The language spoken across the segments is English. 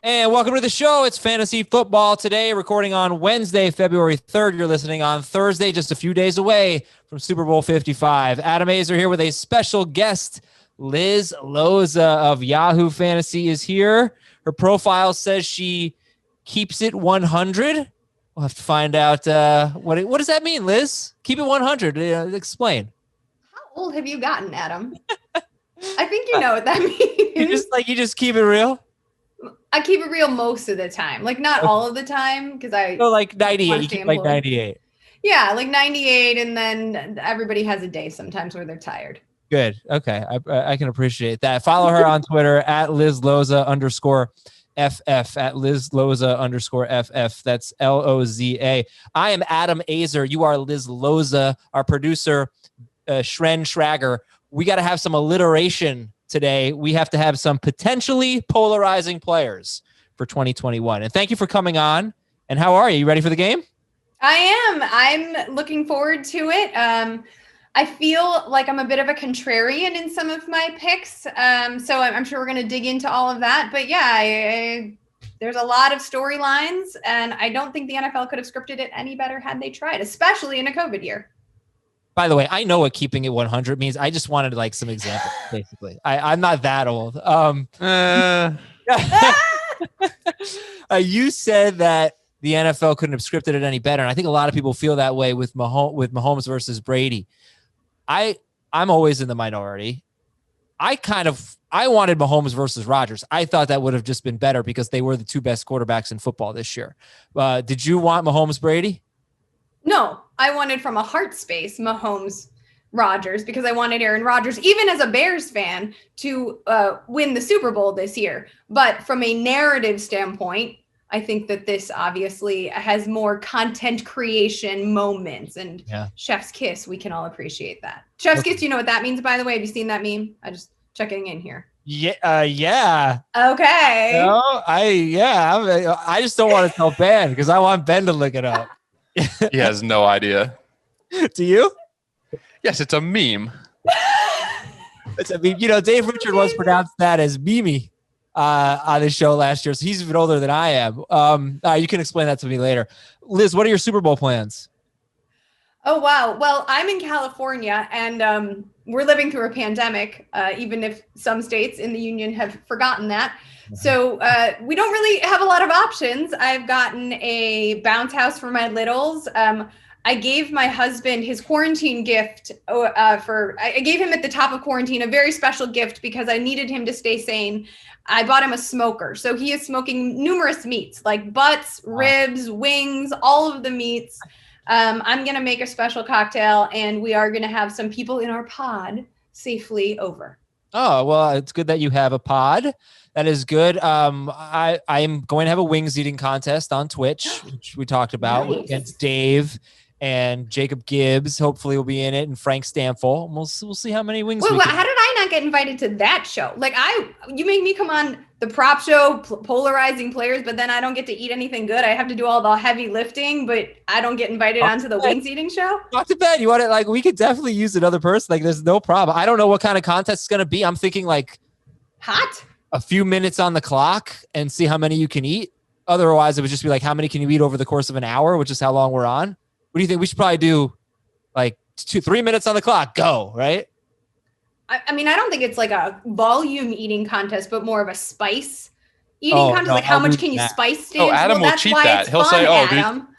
And welcome to the show. It's Fantasy Football today, recording on Wednesday, February 3rd. You're listening on Thursday, just a few days away from Super Bowl 55. Adam Azer here with a special guest. Liz Loza of Yahoo Fantasy is here. Her profile says she keeps it 100. We'll have to find out what does that mean, Liz? Keep it 100. Explain. How old have you gotten, Adam? I think you know what that means. You just keep it real? I keep it real most of the time. Like, not all of the time, because I... So, like 98. You keep like 98. Yeah, like 98, and then everybody has a day sometimes where they're tired. Good. Okay. I can appreciate that. Follow her on Twitter at LizLoza_FF, at LizLoza_FF. That's LOZA. I am Adam Azer. You are Liz Loza, our producer, Shren Schrager. We got to have some alliteration today. We have to have some potentially polarizing players for 2021. And thank you for coming on. And how are you? You ready for the game? I am. I'm looking forward to it. I feel like I'm a bit of a contrarian in some of my picks. So I'm sure we're going to dig into all of that. But yeah, there's a lot of storylines, and I don't think the NFL could have scripted it any better had they tried, especially in a COVID year. By the way, I know what keeping it 100 means. I just wanted like some examples, basically. I'm not that old. You said that the NFL couldn't have scripted it any better, and I think a lot of people feel that way with Mahomes versus Brady. I'm always in the minority. I wanted Mahomes versus Rodgers. I thought that would have just been better because they were the two best quarterbacks in football this year. Did you want Mahomes Brady? No, I wanted from a heart space Mahomes Rodgers because I wanted Aaron Rodgers, even as a Bears fan, to win the Super Bowl this year. But from a narrative standpoint, I think that this obviously has more content creation moments, and chef's kiss. We can all appreciate that. Chef's kiss. You know what that means, by the way? Have you seen that meme? I just checking in here. Yeah. Okay. No, I just don't want to tell Ben because I want Ben to look it up. He has no idea. Do you? Yes, it's a meme. It's a meme. Dave Richard once pronounced that as Mimi on his show last year, so he's even older than I am. You can explain that to me later. Liz, what are your Super Bowl plans? Oh, wow. Well, I'm in California, and we're living through a pandemic, even if some states in the union have forgotten that. So we don't really have a lot of options. I've gotten a bounce house for my littles. I gave my husband his quarantine gift I gave him at the top of quarantine a very special gift because I needed him to stay sane. I bought him a smoker. So he is smoking numerous meats like butts, ribs, wings, all of the meats. I'm going to make a special cocktail, and we are going to have some people in our pod safely over. Oh, well, it's good that you have a pod. That is good. I'm going to have a wings eating contest on Twitch, which we talked about against Dave and Jacob Gibbs. Hopefully we'll be in it, and Frank Stanfill. We'll see how many wings. Wait, how did I not get invited to that show? Like you make me come on the prop show, polarizing players, but then I don't get to eat anything good. I have to do all the heavy lifting, but I don't get invited onto the wings eating show. Talk to Ben. You want it? We could definitely use another person. There's no problem. I don't know what kind of contest it's going to be. I'm thinking hot. A few minutes on the clock and see how many you can eat. Otherwise, it would just be how many can you eat over the course of an hour, which is how long we're on. What do you think? We should probably do 3 minutes on the clock. Go, right? I mean, I don't think it's like a volume eating contest, but more of a spice eating contest. No, how much can you spice stand? Adam will cheat that. He'll say,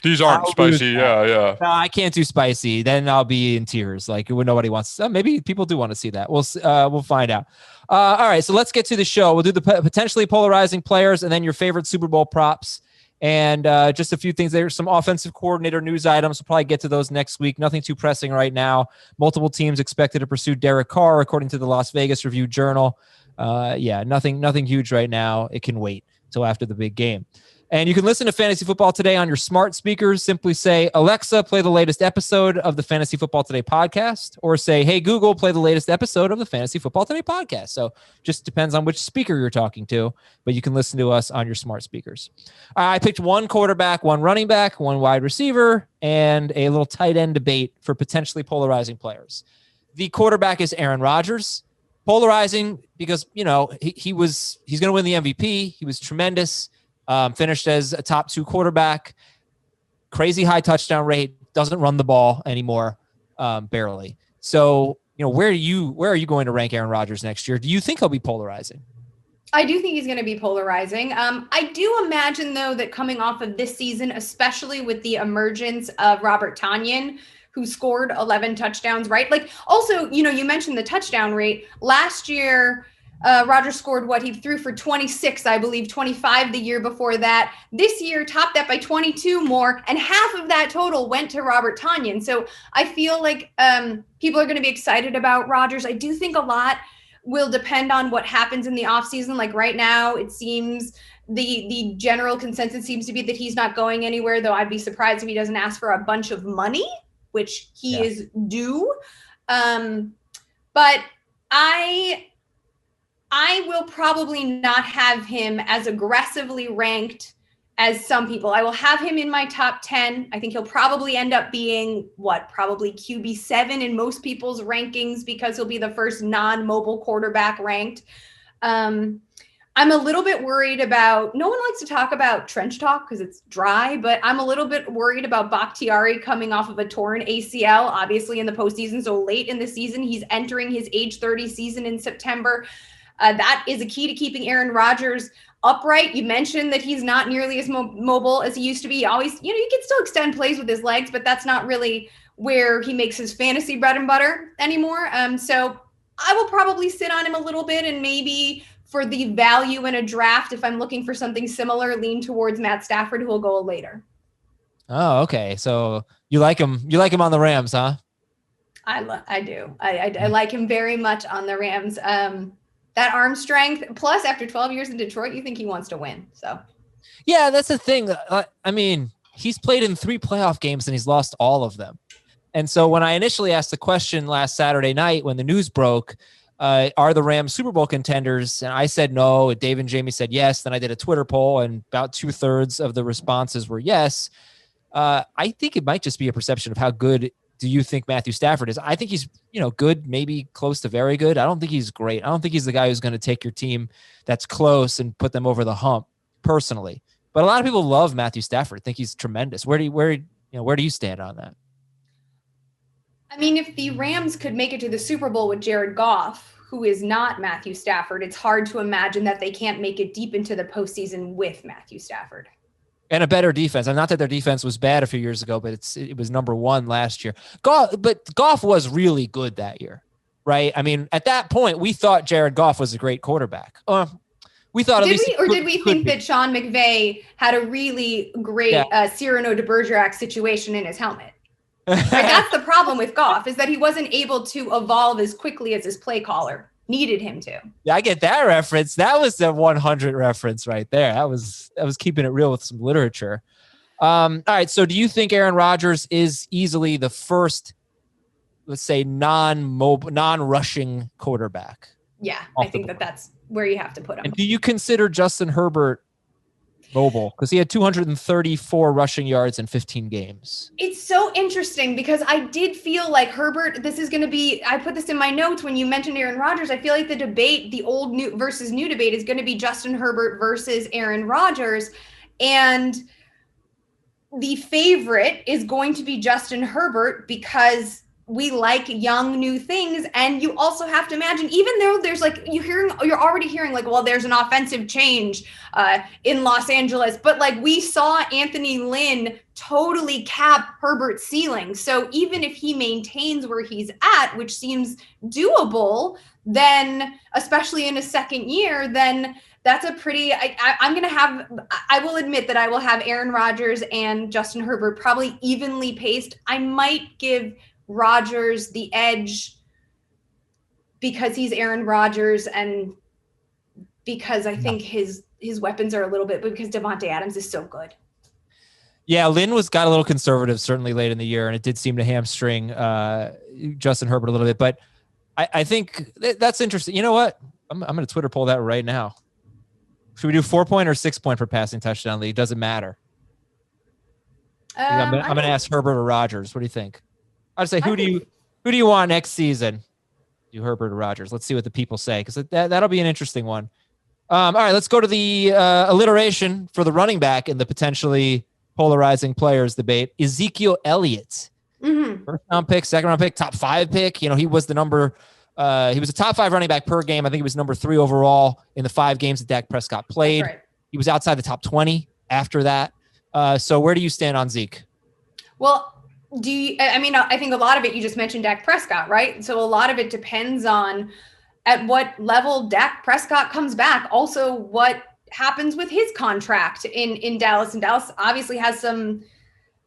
these aren't spicy. Yeah. No, I can't do spicy. Then I'll be in tears. Nobody wants to. Maybe people do want to see that. We'll find out. All right, so let's get to the show. We'll do the potentially polarizing players and then your favorite Super Bowl props. And just a few things. There's some offensive coordinator news items. We'll probably get to those next week. Nothing too pressing right now. Multiple teams expected to pursue Derek Carr, according to the Las Vegas Review-Journal. Nothing huge right now. It can wait till after the big game. And you can listen to Fantasy Football Today on your smart speakers. Simply say, Alexa, play the latest episode of the Fantasy Football Today podcast, or say, hey, Google, play the latest episode of the Fantasy Football Today podcast. So just depends on which speaker you're talking to, but you can listen to us on your smart speakers. I picked one quarterback, one running back, one wide receiver, and a little tight end debate for potentially polarizing players. The quarterback is Aaron Rodgers. Polarizing because, he's going to win the MVP. He was tremendous. Finished as a top 2 quarterback, crazy high touchdown rate, doesn't run the ball anymore, barely. So, where are you going to rank Aaron Rodgers next year? Do you think he'll be polarizing? I do think he's going to be polarizing. I do imagine, though, that coming off of this season, especially with the emergence of Robert Tonyan, who scored 11 touchdowns, right? Like, also, you mentioned the touchdown rate. Last year, Rodgers scored he threw for 26, I believe, 25 the year before that. This year, topped that by 22 more, and half of that total went to Robert Tonyan. So I feel like people are going to be excited about Rodgers. I do think a lot will depend on what happens in the offseason. Like right now, it seems the general consensus seems to be that he's not going anywhere, though I'd be surprised if he doesn't ask for a bunch of money, which he is due. But I will probably not have him as aggressively ranked as some people. I will have him in my top 10. I think he'll probably end up being probably QB 7 in most people's rankings because he'll be the first non-mobile quarterback ranked. I'm a little bit worried about, no one likes to talk about trench talk because it's dry, but I'm a little bit worried about Bakhtiari coming off of a torn ACL, obviously in the postseason. So late in the season, he's entering his age 30 season in September. That is a key to keeping Aaron Rodgers upright. You mentioned that he's not nearly as mobile as he used to be. Always, he can still extend plays with his legs, but that's not really where he makes his fantasy bread and butter anymore. So I will probably sit on him a little bit, and maybe for the value in a draft, if I'm looking for something similar, lean towards Matt Stafford, who will go later. Oh, okay. So you like him? You like him on the Rams, huh? I do. I like him very much on the Rams. That arm strength, plus after 12 years in Detroit, you think he wants to win. So, yeah, that's the thing. I mean, he's played in 3 playoff games and he's lost all of them. And so when I initially asked the question last Saturday night when the news broke, are the Rams Super Bowl contenders? And I said no. Dave and Jamie said yes. Then I did a Twitter poll, and about 2/3 of the responses were yes. I think it might just be a perception of how good do you think Matthew Stafford is. I think he's, good, maybe close to very good. I don't think he's great. I don't think he's the guy who's going to take your team that's close and put them over the hump personally. But a lot of people love Matthew Stafford, think he's tremendous. Where do you stand on that? I mean, if the Rams could make it to the Super Bowl with Jared Goff, who is not Matthew Stafford, it's hard to imagine that they can't make it deep into the postseason with Matthew Stafford. And a better defense. And not that their defense was bad a few years ago, but it was number 1 last year. Goff was really good that year, right? I mean, at that point, we thought Jared Goff was a great quarterback. We thought did we think that Sean McVay had a really great Cyrano de Bergerac situation in his helmet? Right? That's the problem with Goff, is that he wasn't able to evolve as quickly as his play caller needed him to. Yeah, I get that reference. That was the 100 reference right there. That was keeping it real with some literature. All right. So do you think Aaron Rodgers is easily the first, let's say, non-rushing quarterback? Yeah, I think that's where you have to put him. And do you consider Justin Herbert mobile? Because he had 234 rushing yards in 15 games. It's so interesting because I did feel like Herbert, this is going to be, I put this in my notes when you mentioned Aaron Rodgers. I feel like the debate, the old new versus new debate, is going to be Justin Herbert versus Aaron Rodgers. And the favorite is going to be Justin Herbert because we like young new things. And you also have to imagine, even though there's you're already hearing well, there's an offensive change in Los Angeles, but we saw Anthony Lynn totally cap Herbert's ceiling. So even if he maintains where he's at, which seems doable, then especially in his second year, then that's a pretty, I will admit that I will have Aaron Rodgers and Justin Herbert probably evenly paced. I might give Rodgers the edge because he's Aaron Rodgers and because I think his weapons are a little bit, but because Devontae Adams is so good. Yeah, Lynn got a little conservative certainly late in the year, and it did seem to hamstring Justin Herbert a little bit. But I think that's interesting. You know what? I'm going to Twitter poll that right now. Should we do 4-point or 6-point for passing touchdown league? Doesn't matter. I'm going to ask Herbert or Rodgers. What do you think? I'd say who do you want next season? Do Herbert or Rodgers? Let's see what the people say, because that'll be an interesting one. All right, let's go to the alliteration for the running back in the potentially polarizing players debate. Ezekiel Elliott, first round pick, second round pick, top 5 pick. You know, he was the number. He was a top 5 running back per game. I think he was number 3 overall in the 5 games that Dak Prescott played. That's right. He was outside the top 20 after that. So where do you stand on Zeke? Well, I think a lot of it, you just mentioned Dak Prescott, right? So a lot of it depends on at what level Dak Prescott comes back. Also, what happens with his contract in Dallas. And Dallas obviously has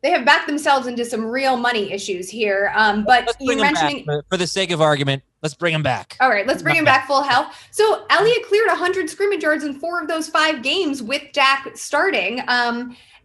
they have backed themselves into some real money issues here. But you mentioning for the sake of argument, let's bring him back. All right, let's bring him back full health. So Elliott cleared 100 scrimmage yards in 4 of those 5 games with Dak starting.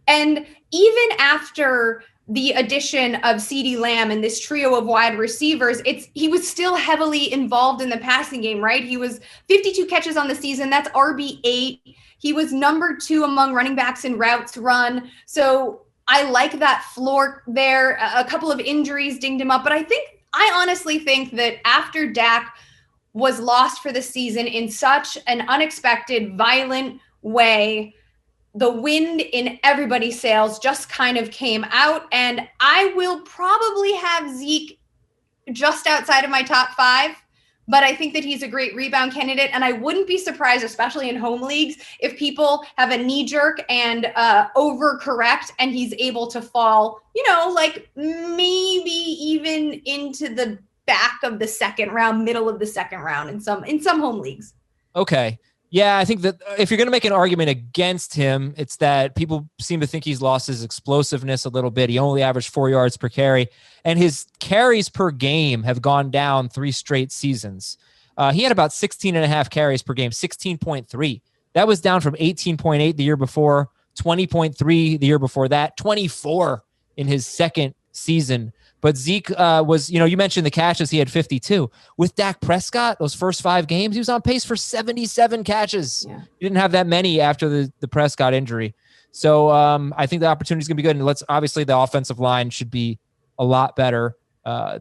And even after the addition of CeeDee Lamb and this trio of wide receivers, he was still heavily involved in the passing game, right? He was 52 catches on the season. That's RB8. He was number 2 among running backs in routes run. So I like that floor there. A couple of injuries dinged him up, but I honestly think that after Dak was lost for the season in such an unexpected, violent way, the wind in everybody's sails just kind of came out, and I will probably have Zeke just outside of my top 5, but I think that he's a great rebound candidate, and I wouldn't be surprised, especially in home leagues, if people have a knee jerk and overcorrect, and he's able to fall, like maybe even into the back of the second round, middle of the second round in some home leagues. Okay. Yeah, I think that if you're going to make an argument against him, it's that people seem to think he's lost his explosiveness a little bit. He only averaged 4 yards per carry, and his carries per game have gone down 3 straight seasons. He had about 16.5 carries per game, 16.3. That was down from 18.8 the year before, 20.3 the year before that, 24 in his second season. But Zeke was, you mentioned the catches. He had 52. With Dak Prescott, those first 5 games, he was on pace for 77 catches. Yeah. He didn't have that many after the Prescott injury. So I think the opportunity is going to be good. And obviously the offensive line should be a lot better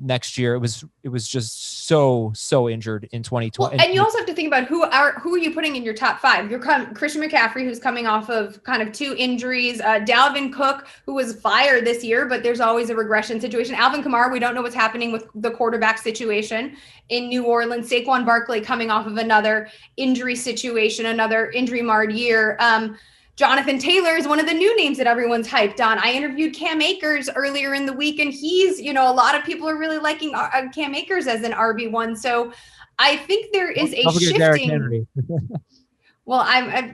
next year. It was just so injured in 2020. Well, and you also have to think about who are you putting in your top 5? You're Christian McCaffrey, who's coming off of kind of 2 injuries. Dalvin Cook, who was fired this year, but there's always a regression situation. Alvin Kamara, we don't know what's happening with the quarterback situation in New Orleans. Saquon Barkley coming off of another injury situation, another injury marred year. Jonathan Taylor is one of the new names that everyone's hyped on. I interviewed Cam Akers earlier in the week, and he's, a lot of people are really liking Cam Akers as an RB1. So I think there is a shifting. Well,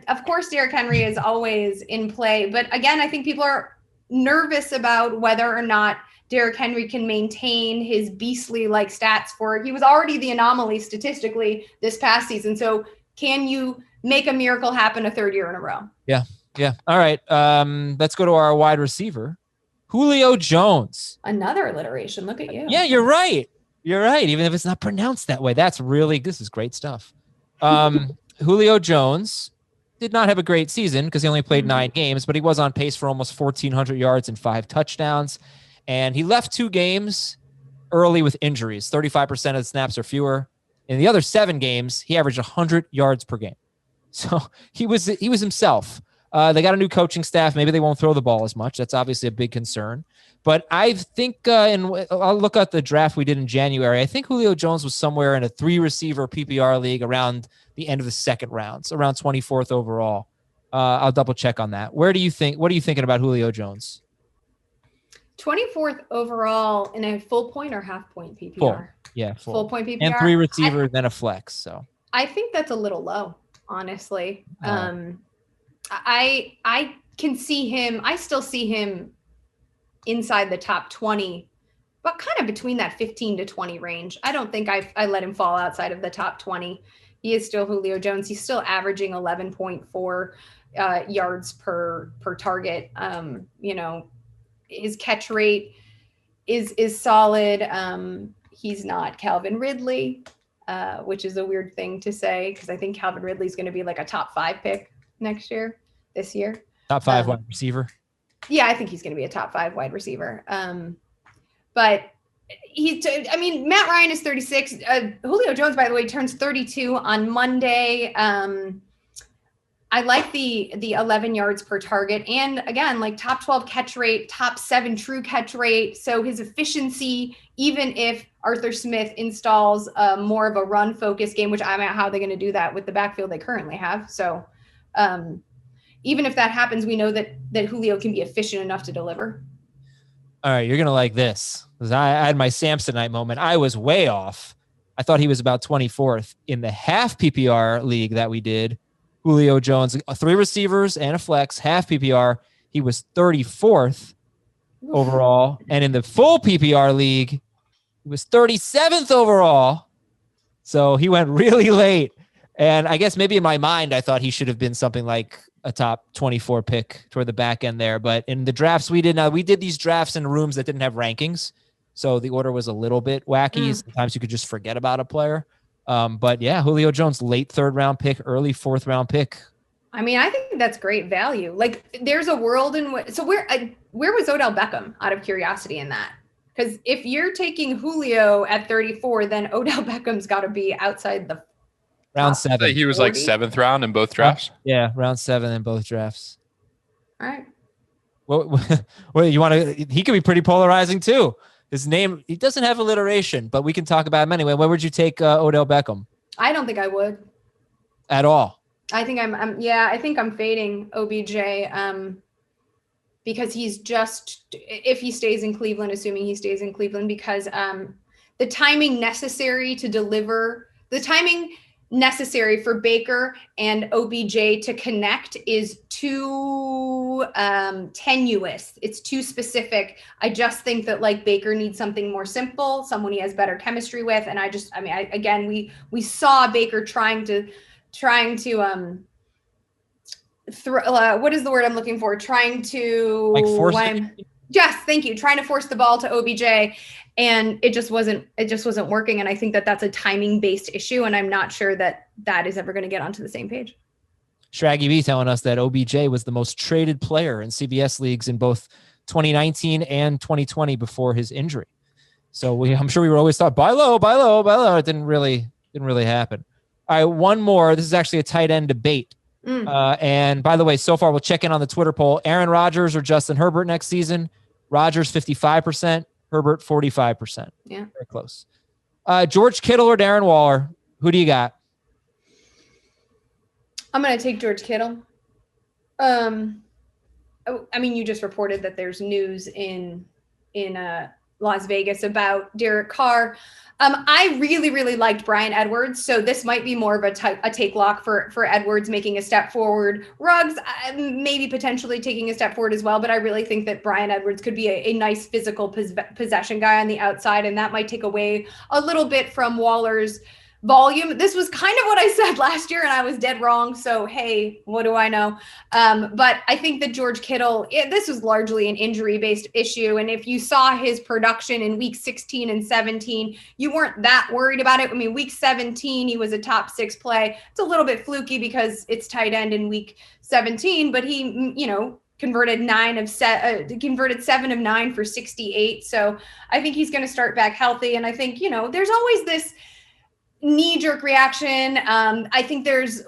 of course, Derrick Henry is always in play. But again, I think people are nervous about whether or not Derrick Henry can maintain his beastly stats he was already the anomaly statistically this past season. So can you make a miracle happen a 3rd year in a row? Yeah. All right. Let's go to our wide receiver, Julio Jones. Another alliteration. Look at you. Yeah, you're right. Even if it's not pronounced that way, this is great stuff. Julio Jones did not have a great season because he only played 9 games, but he was on pace for almost 1,400 yards and 5 touchdowns. And he left 2 games early with injuries. 35% of the snaps or fewer. In the other 7 games, he averaged 100 yards per game. So he was himself. They got a new coaching staff. Maybe they won't throw the ball as much. That's obviously a big concern. But I think, and I'll look at the draft we did in January. I think Julio Jones was somewhere in a 3-receiver PPR league around the end of the second round, so around 24th overall. I'll double check on that. What are you thinking about Julio Jones? 24th overall in a full point or half point PPR? Full point PPR. And 3 receiver, then a flex. So I think that's a little low, honestly. I can see him. I still see him inside the top 20, but kind of between that 15 to 20 range. I don't think I let him fall outside of the top 20. He is still Julio Jones. He's still averaging 11.4 yards per target. His catch rate is solid. He's not Calvin Ridley, which is a weird thing to say because I think Calvin Ridley is going to be a top 5 pick this year. Top 5 wide receiver. Yeah, I think he's going to be a top 5 wide receiver. But Matt Ryan is 36. Julio Jones, by the way, turns 32 on Monday. I like the 11 yards per target. And again, like top 12 catch rate, top 7 true catch rate. So his efficiency, even if Arthur Smith installs more of a run focused game, which I don't know how they're going to do that with the backfield they currently have. So even if that happens, we know that Julio can be efficient enough to deliver. All right. You're going to like this. Because I had my Samsonite moment. I was way off. I thought he was about 24th in the half PPR league that we did. Julio Jones, 3 receivers and a flex, half PPR. He was 34th overall. And in the full PPR league, he was 37th overall. So he went really late. And I guess maybe in my mind, I thought he should have been something like a top 24 pick toward the back end there. But in the drafts we did these drafts in rooms that didn't have rankings. So the order was a little bit wacky. Sometimes you could just forget about a player. But yeah, Julio Jones, late 3rd round pick, early 4th round pick. I mean, I think that's great value. Like there's a world in which, so where was Odell Beckham out of curiosity in that? Because if you're taking Julio at 34, then Odell Beckham's got to be outside the round 7. He was 40? Like 7th round in both drafts. Yeah. Round 7 in both drafts. All right. Well, you want to, he could be pretty polarizing too. His name, he doesn't have alliteration, but we can talk about him anyway. Where would you take Odell Beckham? I don't think I would. At all? I think I think I'm fading OBJ because he's just, if he stays in Cleveland, assuming he stays in Cleveland, because the timing necessary to deliver, the timing necessary for Baker and OBJ to connect is too tenuous. It's too specific. I just think that like Baker needs something more simple, someone he has better chemistry with. And we saw Baker trying to what is the word I'm looking for? Trying to like force yes, thank you. Trying to force the ball to OBJ, and it just wasn't working. And I think that that's a timing based issue. And I'm not sure that is ever going to get onto the same page. Shraggy B telling us that OBJ was the most traded player in CBS leagues in both 2019 and 2020 before his injury. So I'm sure we were always thought buy low. It didn't really happen. All right, one more. This is actually a tight end debate. And by the way, so far we'll check in on the Twitter poll. Aaron Rodgers or Justin Herbert next season? Rodgers 55%, Herbert 45%. Yeah, very close. George Kittle or Darren Waller? Who do you got? I'm going to take George Kittle. I mean, you just reported that there's news in Las Vegas about Derek Carr. I really, really liked Bryan Edwards, so this might be more of a take lock for Edwards making a step forward. Ruggs, maybe potentially taking a step forward as well, but I really think that Bryan Edwards could be a nice physical possession guy on the outside, and that might take away a little bit from Waller's volume. This was kind of what I said last year, and I was dead wrong. So, hey, what do I know? But I think that George Kittle, this was largely an injury-based issue. And if you saw his production in week 16 and 17, you weren't that worried about it. I mean, week 17, he was a top 6 play. It's a little bit fluky because it's tight end in week 17, but he, converted 7 of 9 for 68. So I think he's going to start back healthy. And I think, there's always this knee-jerk reaction. I think there's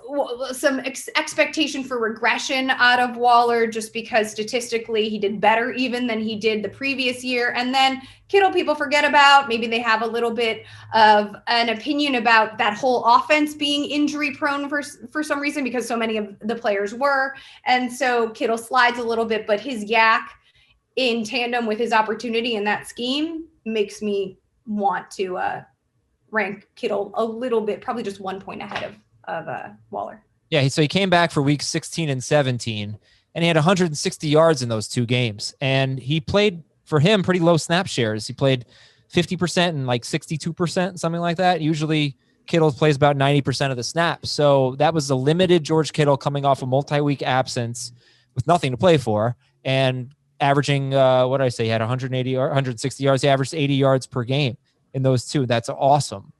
some expectation for regression out of Waller just because statistically he did better even than he did the previous year. And then Kittle people forget about. Maybe they have a little bit of an opinion about that whole offense being injury prone for some reason because so many of the players were. And so Kittle slides a little bit, but his yak in tandem with his opportunity in that scheme makes me want to rank Kittle a little bit, probably just 1 point ahead of Waller. Yeah, so he came back for week 16 and 17, and he had 160 yards in those 2 games. And he played, for him, pretty low snap shares. He played 50% and like 62%, something like that. Usually Kittle plays about 90% of the snaps. So that was a limited George Kittle coming off a multi-week absence with nothing to play for and averaging, what did I say? He had 180 or 160 yards. He averaged 80 yards per game in those 2. That's awesome.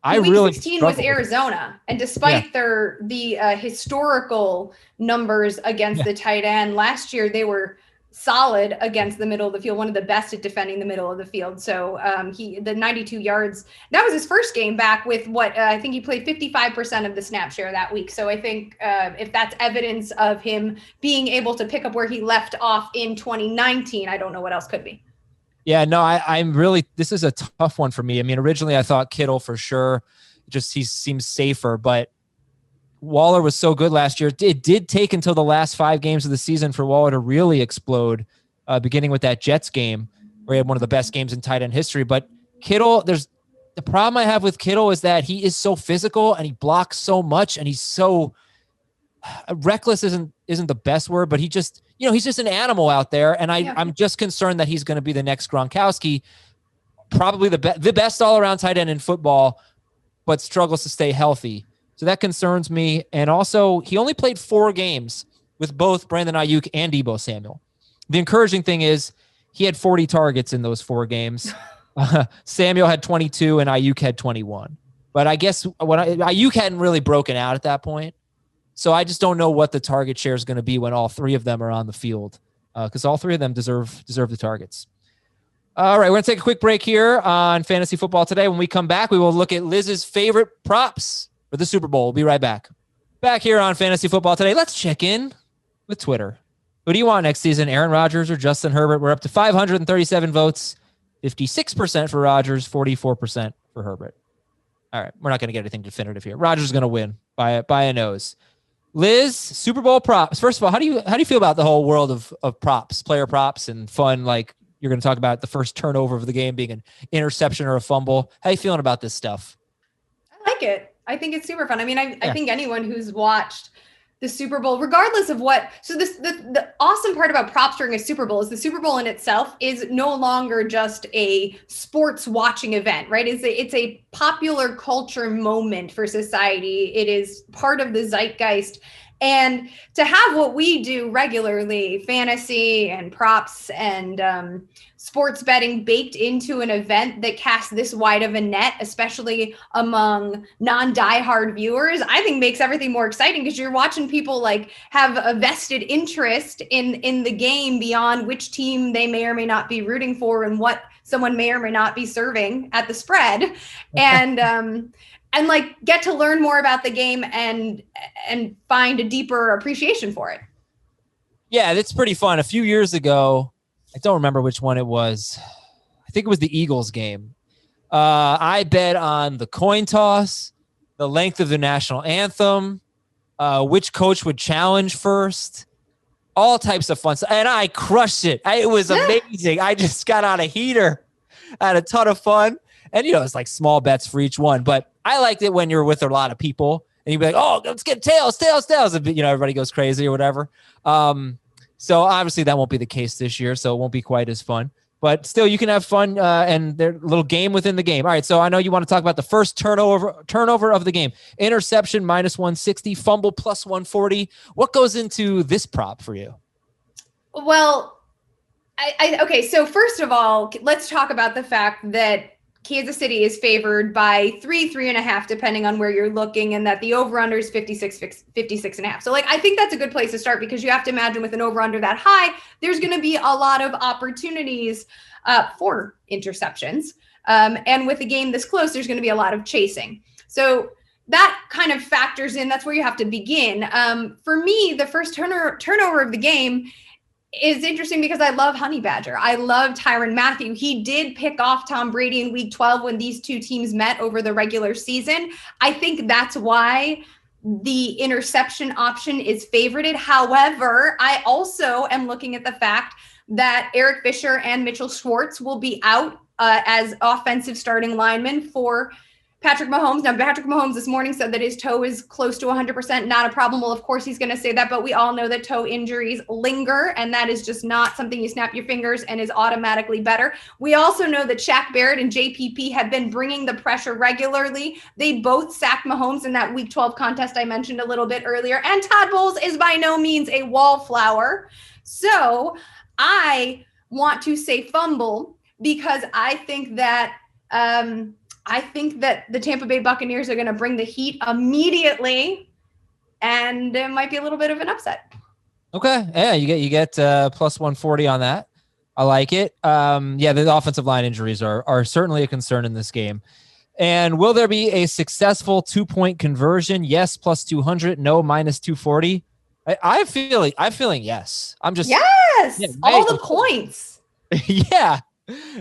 Week 16 was Arizona, and despite the historical numbers against the tight end last year, they were solid against the middle of the field, one of the best at defending the middle of the field. So the 92 yards, that was his first game back with I think he played 55% of the snap share that week. So I think if that's evidence of him being able to pick up where he left off in 2019, I don't know what else could be. Yeah, no, I'm really, this is a tough one for me. I mean, originally I thought Kittle for sure, just he seems safer, but Waller was so good last year. It did take until the last 5 games of the season for Waller to really explode, beginning with that Jets game where he had one of the best games in tight end history. But Kittle, the problem I have with Kittle is that he is so physical and he blocks so much and he's so reckless isn't the best word, but he just, he's just an animal out there. And I'm just concerned that he's going to be the next Gronkowski, probably the best all around tight end in football, but struggles to stay healthy. So that concerns me. And also, he only played 4 games with both Brandon Ayuk and Deebo Samuel. The encouraging thing is he had 40 targets in those 4 games. Samuel had 22 and Ayuk had 21. But I guess Ayuk hadn't really broken out at that point. So I just don't know what the target share is going to be when all 3 of them are on the field, because all 3 of them deserve the targets. All right, we're going to take a quick break here on Fantasy Football Today. When we come back, we will look at Liz's favorite props for the Super Bowl. We'll be right back. Back here on Fantasy Football Today, let's check in with Twitter. Who do you want next season, Aaron Rodgers or Justin Herbert? We're up to 537 votes, 56% for Rodgers, 44% for Herbert. All right, we're not going to get anything definitive here. Rodgers is going to win by a nose. Liz, Super Bowl props. First of all, how do you feel about the whole world of props, player props and fun? Like you're going to talk about the first turnover of the game being an interception or a fumble. How you feeling about this stuff? I like it. I think it's super fun. I mean, I think anyone who's watched the Super Bowl, regardless of the awesome part about props during a Super Bowl is the Super Bowl in itself is no longer just a sports watching event, right? It's a popular culture moment for society. It is part of the zeitgeist. And to have what we do regularly, fantasy and props and sports betting baked into an event that casts this wide of a net, especially among non-diehard viewers, I think makes everything more exciting because you're watching people like have a vested interest in the game beyond which team they may or may not be rooting for and what someone may or may not be serving at the spread. And like get to learn more about the game and find a deeper appreciation for it. Yeah, it's pretty fun. A few years ago, I don't remember which one it was. I think it was the Eagles game. I bet on the coin toss, the length of the national anthem, which coach would challenge first, all types of fun stuff. And I crushed it. It was amazing. I just got on a heater. I had a ton of fun. And, it's like small bets for each one. But I liked it when you're with a lot of people and you'd be like, oh, let's get tails. And, everybody goes crazy or whatever. So obviously that won't be the case this year. So it won't be quite as fun. But still, you can have fun and there's a little game within the game. All right, so I know you want to talk about the first turnover of the game. Interception, -160, fumble, +140. What goes into this prop for you? Well, okay, so first of all, let's talk about the fact that Kansas City is favored by 3.5, depending on where you're looking, and that the over-under is 56.5. So, I think that's a good place to start because you have to imagine with an over-under that high, there's going to be a lot of opportunities for interceptions. And with a game this close, there's going to be a lot of chasing. So that kind of factors in. That's where you have to begin. For me, the first turnover of the game is interesting because I love Honey Badger. I love Tyrann Mathieu. He did pick off Tom Brady in week 12 when these two teams met over the regular season. I think that's why the interception option is favorited. However, I also am looking at the fact that Eric Fisher and Mitchell Schwartz will be out as offensive starting linemen for Patrick Mahomes. Now, Patrick Mahomes this morning said that his toe is close to 100%, not a problem. Well, of course, he's going to say that, but we all know that toe injuries linger, and that is just not something you snap your fingers and is automatically better. We also know that Shaq Barrett and JPP have been bringing the pressure regularly. They both sacked Mahomes in that Week 12 contest I mentioned a little bit earlier, and Todd Bowles is by no means a wallflower. So I want to say fumble because I think that the Tampa Bay Buccaneers are going to bring the heat immediately, and it might be a little bit of an upset. Okay. Yeah, you get plus 140 on that. I like it. The offensive line injuries are certainly a concern in this game. And will there be a successful 2-point conversion? Yes, plus 200. No, minus 240. I'm feeling yes. All the points. Yeah,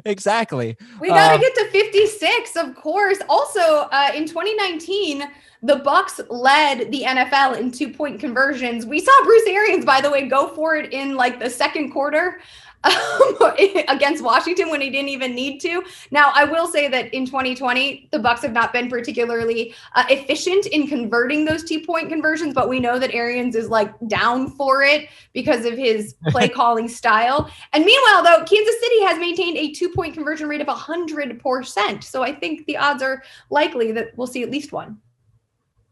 exactly. We got to get to 56, of course. Also, in 2019, the Bucs led the NFL in 2-point conversions. We saw Bruce Arians, by the way, go for it in like the second quarter against Washington when he didn't even need to. Now, I will say that in 2020, the Bucs have not been particularly efficient in converting those 2-point conversions, but we know that Arians is like down for it because of his play calling style. And meanwhile, though, Kansas City has maintained a 2-point conversion rate of 100%. So I think the odds are likely that we'll see at least one.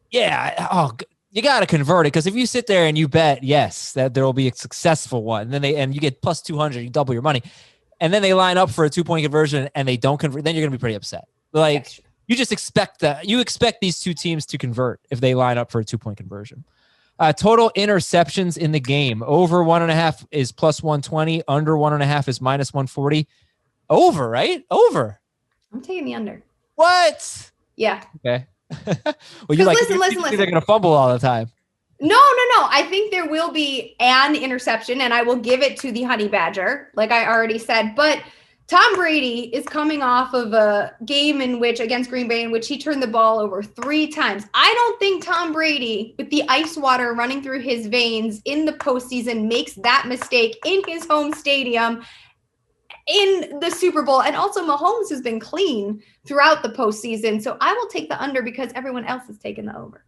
Yeah. Oh, you got to convert it, because if you sit there and you bet, yes, that there will be a successful one, and you get plus 200, you double your money, and then they line up for a 2-point conversion and they don't convert, then you're going to be pretty upset. Like, you just expect that. You expect these two teams to convert if they line up for a 2-point conversion. Total interceptions in the game. Over 1.5 is plus 120. Under 1.5 is minus 140. Over, right? Over. I'm taking the under. What? Yeah. Okay. Well, listen. They're going to fumble all the time. No. I think there will be an interception, and I will give it to the Honey Badger, like I already said. But Tom Brady is coming off of a game against Green Bay in which he turned the ball over 3 times. I don't think Tom Brady, with the ice water running through his veins in the postseason, makes that mistake in his home stadium in the Super Bowl. And also Mahomes has been clean throughout the postseason. So I will take the under because everyone else is taking the over.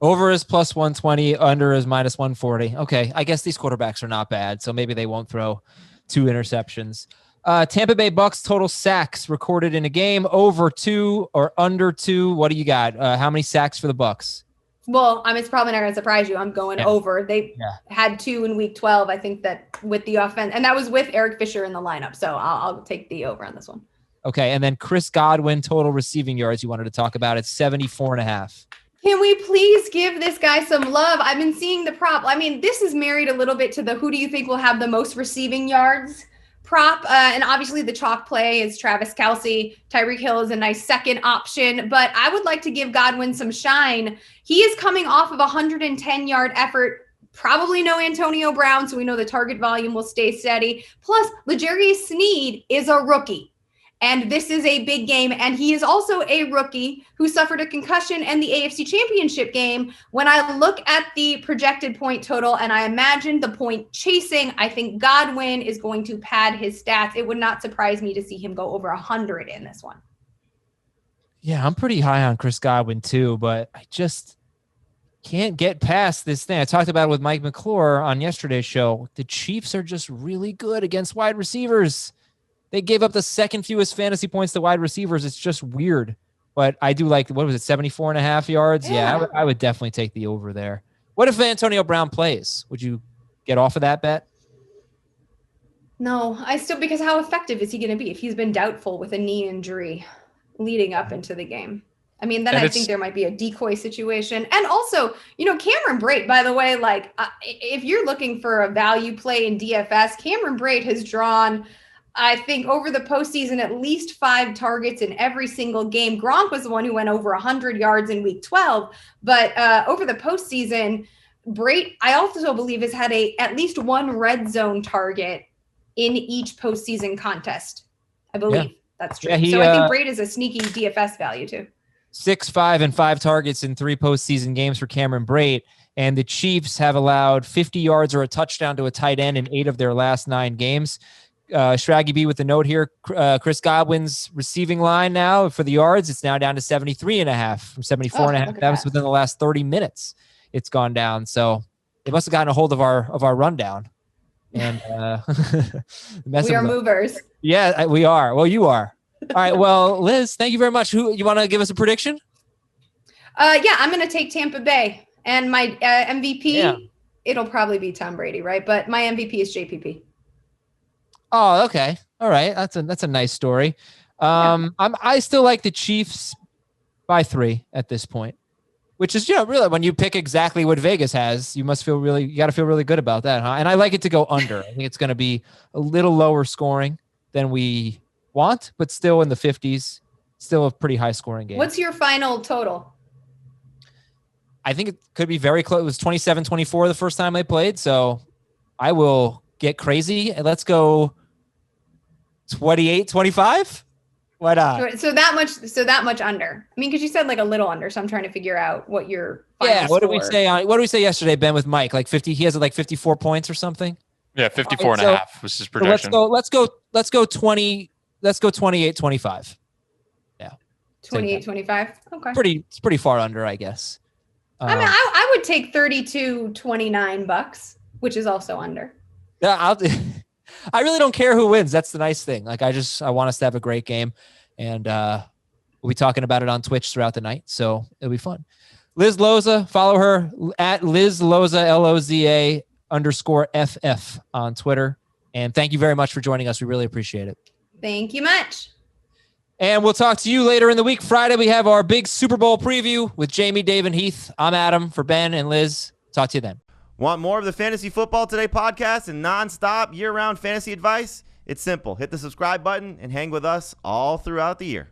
Over is plus 120. Under is minus 140. Okay. I guess these quarterbacks are not bad, so maybe they won't throw 2 interceptions. Tampa Bay Bucks total sacks recorded in a game. Over 2 or under 2. What do you got? How many sacks for the Bucks? Well, it's probably not going to surprise you. I'm going over. They had 2 in week 12. I think that with the offense, and that was with Eric Fisher in the lineup. So I'll take the over on this one. Okay. And then Chris Godwin, total receiving yards you wanted to talk about. It's 74.5. Can we please give this guy some love? I've been seeing the prop. This is married a little bit to the who do you think will have the most receiving yards prop. And obviously the chalk play is Travis Kelce. Tyreek Hill is a nice second option, but I would like to give Godwin some shine. He is coming off of a 110-yard effort. Probably no Antonio Brown, so we know the target volume will stay steady. Plus, L'Jarius Sneed is a rookie. And this is a big game. And he is also a rookie who suffered a concussion in the AFC Championship game. When I look at the projected point total and I imagine the point chasing, I think Godwin is going to pad his stats. It would not surprise me to see him go over 100 in this one. Yeah, I'm pretty high on Chris Godwin too, but I just can't get past this thing. I talked about it with Mike McClure on yesterday's show. The Chiefs are just really good against wide receivers. They gave up the second fewest fantasy points to wide receivers. It's just weird. But I do like, 74.5 yards? Yeah, I would definitely take the over there. What if Antonio Brown plays? Would you get off of that bet? No, because how effective is he going to be if he's been doubtful with a knee injury leading up into the game? Then I think there might be a decoy situation. And also, Cameron Brate, by the way, if you're looking for a value play in DFS, Cameron Brate has drawn, I think, over the postseason, at least 5 targets in every single game. Gronk was the one who went over 100 yards in week 12. But over the postseason, Brate, I also believe, has had at least 1 red zone target in each postseason contest. I believe that's true. So I think Brate is a sneaky DFS value too. 6, 5, and 5 targets in 3 postseason games for Cameron Brate. And the Chiefs have allowed 50 yards or a touchdown to a tight end in 8 of their last 9 games. Shraggy B with the note here. Chris Godwin's receiving line now for the yards, it's now down to 73.5 from 74.5. That was within the last 30 minutes. It's gone down. So they must have gotten a hold of our rundown. And we are movers. Yeah, we are. Well, you are. All right. Well, Liz, thank you very much. Who you want to give us a prediction? I'm going to take Tampa Bay, and my MVP. It'll probably be Tom Brady, right? But my MVP is JPP. Oh, okay. All right. That's a nice story. I still like the Chiefs by 3 at this point. which is, really when you pick exactly what Vegas has, you got to feel really good about that, huh? And I like it to go under. I think it's going to be a little lower scoring than we want, but still in the 50s, still a pretty high scoring game. What's your final total? I think it could be very close. It was 27-24 the first time they played. So I will get crazy and let's go 28-25. Why not? So that much under. I mean, because you said like a little under, so I'm trying to figure out what your final What score. did we say yesterday, Ben, with Mike? Like 50, he has like 54 points or something. Yeah, 54 and a half was his projection. So let's go 20. Let's go 28-25. Yeah. 28-25. Okay. It's pretty far under, I guess. I mean, I would take $32.29, which is also under. Yeah, I really don't care who wins. That's the nice thing. Like I want us to have a great game, and we'll be talking about it on Twitch throughout the night, so it'll be fun. Liz Loza, follow her at Liz Loza LOZA_FF on Twitter, and thank you very much for joining us. We really appreciate it. Thank you much. And we'll talk to you later in the week. Friday, we have our big Super Bowl preview with Jamie, Dave, and Heath. I'm Adam for Ben and Liz. Talk to you then. Want more of the Fantasy Football Today podcast and nonstop year-round fantasy advice? It's simple. Hit the subscribe button and hang with us all throughout the year.